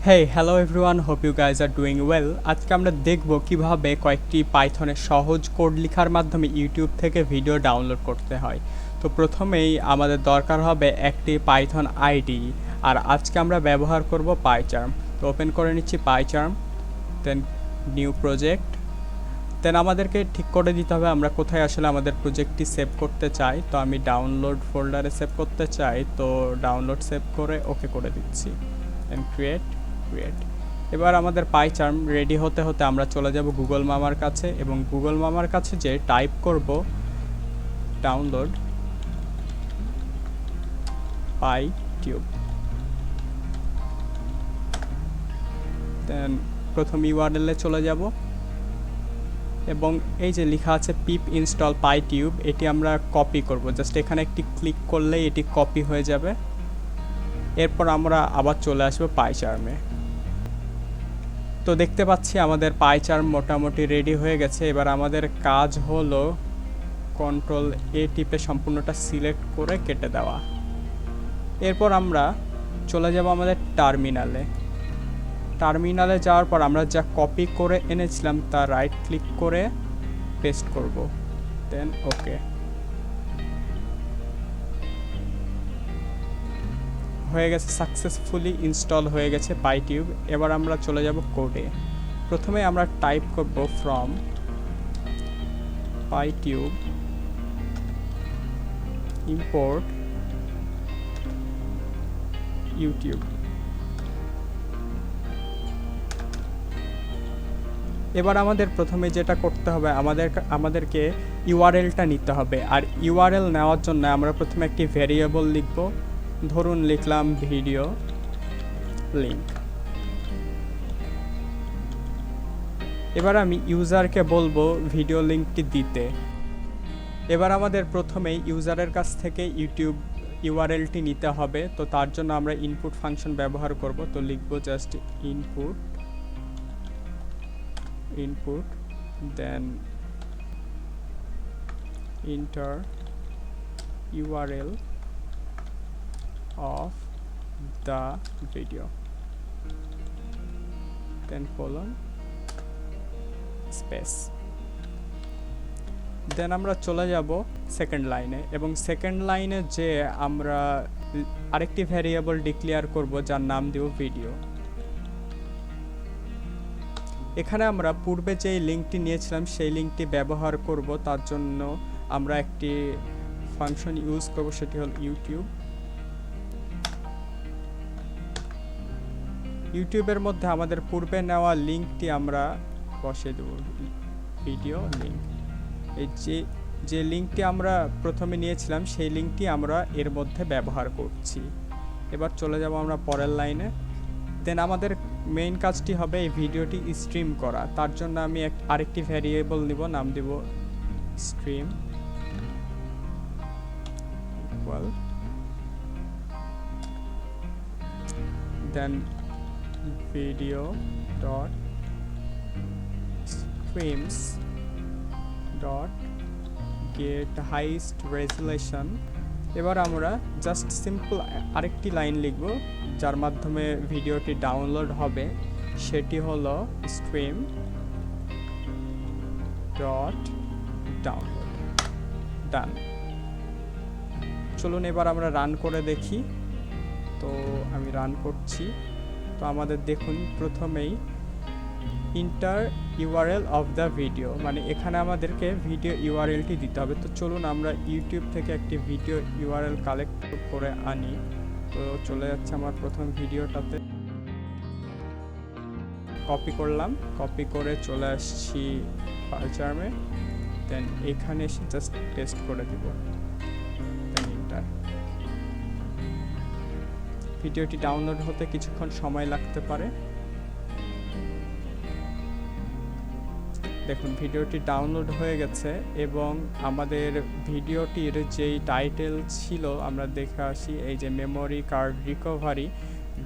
Hey, hello everyone. Hope you guys are doing well. আজকে আমরা দেখব কিভাবে কয়েকটি পাইথনের সহজ কোড লেখার মাধ্যমে ইউটিউব থেকে ভিডিও ডাউনলোড করতে হয়। তো প্রথমেই আমাদের দরকার হবে একটি পাইথন আইডি, আর আজকে আমরা ব্যবহার করব পাইচার্ম। তো ওপেন করে নিচ্ছি পাইচার্ম, দেন নিউ প্রজেক্ট। দেন আমাদেরকে ঠিক করে দিতে হবে আমরা কোথায় আসলে আমাদের প্রজেক্টটি সেভ করতে চাই। তো আমি ডাউনলোড ফোল্ডারে সেভ করতে চাই, তো ডাউনলোড সেভ করে ওকে করে দিচ্ছি, দেন ক্রিয়েট। এবার আমাদের পাইচার্ম রেডি হতে হতে আমরা চলে যাব গুগল মামার কাছে, এবং গুগল মামার কাছে যে টাইপ করব ডাউনলোড পাইটিউব। দেন প্রথম ইউআরএল এ চলে যাব, এবং এই যে লেখা আছে পিপ ইনস্টল পাইটিউব, এটি আমরা কপি করব। জাস্ট এখানে একটি ক্লিক করলেই এটি কপি হয়ে যাবে। এরপর আমরা আবার চলে আসবো পাইচার্মে। তো দেখতে পাচ্ছি আমাদের পাইচার্ম মোটামুটি রেডি হয়ে গেছে। এবার আমাদের কাজ হলো কন্ট্রোল এ টিপে সম্পূর্ণটা সিলেক্ট করে কেটে দেওয়া। এরপর আমরা চলে যাব আমাদের টার্মিনালে যাওয়ার পর আমরা যা কপি করে এনেছিলাম তা রাইট ক্লিক করে পেস্ট করব, দেন ওকে। হয়ে গেছে, সাকসেসফুলি ইনস্টল হয়ে গেছে পাইটিউব। এবার আমরা চলে যাব কোডে। প্রথমে আমরা টাইপ করব ফ্রম পাইটিউব ইম্পোর্ট ইউটিউব। এবার আমাদের প্রথমে যেটা করতে হবে, আমাদেরকে ইউআরএলটা নিতে হবে। আর ইউআরএল নেওয়ার জন্য আমরা প্রথমে একটি ভেরিয়েবল লিখব। ধরুন লিখলাম ভিডিও লিঙ্ক। এবার আমি ইউজারকে বলবো ভিডিও লিঙ্কটি দিতে। এবার আমাদের প্রথমে ইউজারের কাছ থেকে ইউটিউব ইউআরএলটি নিতে হবে। তো তার জন্য আমরা ইনপুট ফাংশন ব্যবহার করব। তো লিখব just input then enter URL of the video, then colon space। Then আমরা চলে যাব সেকেন্ড লাইনে, এবং সেকেন্ড লাইনে যে আমরা আরেকটি ভ্যারিয়েবল ডিক্লেয়ার করব যার নাম দেব ভিডিও। এখানে আমরা পূর্বে যে লিঙ্কটি নিয়েছিলাম সেই লিঙ্কটি ব্যবহার করব। তার জন্য আমরা একটি ফাংশন ইউজ করব, সেটি হল ইউটিউবের মধ্যে আমাদের পূর্বে নেওয়া লিঙ্কটি আমরা বসিয়ে দেব, ভিডিও লিঙ্ক। এই যে লিঙ্কটি আমরা প্রথমে নিয়েছিলাম সেই লিঙ্কটি আমরা এর মধ্যে ব্যবহার করছি। এবার চলে যাব আমরা পরের লাইনে। দেন আমাদের মেইন কাজটি হবে এই ভিডিওটি স্ট্রিম করা। তার জন্য আমি আরেকটি ভ্যারিয়েবল নিব, নাম দেব stream equal, then video dot streams dot get highest resolution. এবার আমরা জাস্ট সিম্পল আরেকটি লাইন লিখব যার মাধ্যমে ভিডিওটি ডাউনলোড হবে, সেটি হলো স্ট্রিম ডট ডাউনলোড। ডান। চলুন এবার আমরা রান করে দেখি। তো আমি রান করছি। তো আমাদের দেখুন প্রথমেই inter URL of the video, মানে এখানে আমাদেরকে ভিডিও ইউআরএলটি দিতে হবে। তো চলুন আমরা ইউটিউব থেকে একটি ভিডিও ইউআরএল কালেক্ট করে আনি। তো চলে যাচ্ছে আমার প্রথম ভিডিওটাতে, কপি করলাম, কপি করে চলে আসছি পাইচার্মে। দেন এখানে এসে জাস্ট পেস্ট করে দিব, দেন এন্টার। ভিডিওটি ডাউনলোড হতে কিছুক্ষণ সময় লাগতে পারে। দেখুন ভিডিওটি ডাউনলোড হয়ে গেছে, এবং আমাদের ভিডিওটির যেই টাইটেল ছিল আমরা দেখে আসি, এই যে মেমোরি কার্ড রিকভারি।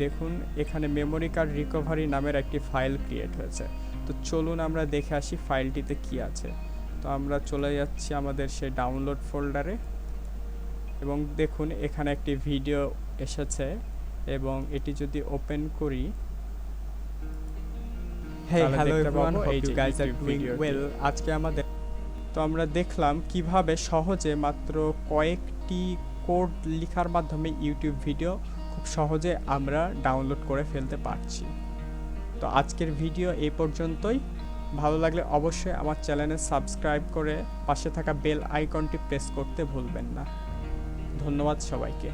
দেখুন এখানে মেমোরি কার্ড রিকভারি নামের একটি ফাইল ক্রিয়েট হয়েছে। তো চলুন আমরা দেখে আসি ফাইলটিতে কি আছে। তো আমরা চলে যাচ্ছি আমাদের সেই ডাউনলোড ফোল্ডারে, এবং দেখুন এখানে একটি ভিডিও এসেছে, এবং এটি যদি ওপেন করি Hey, তাহলে hello দেখতে everyone, পাবো এই hope যে you guys are YouTube doing ভিডিওটি। well. আজকে আমরা দেখলাম কিভাবে সহজে মাত্র কয়েকটি কোড লেখার মাধ্যমে ইউটিউব ভিডিও খুব সহজে আমরা ডাউনলোড করে ফেলতে পারছি। তো আজকের ভিডিও এই পর্যন্তই। ভালো লাগলে অবশ্যই আমার চ্যানেলে সাবস্ক্রাইব করে পাশে থাকা বেল আইকনটি প্রেস করতে ভুলবেন না। ধন্যবাদ সবাইকে।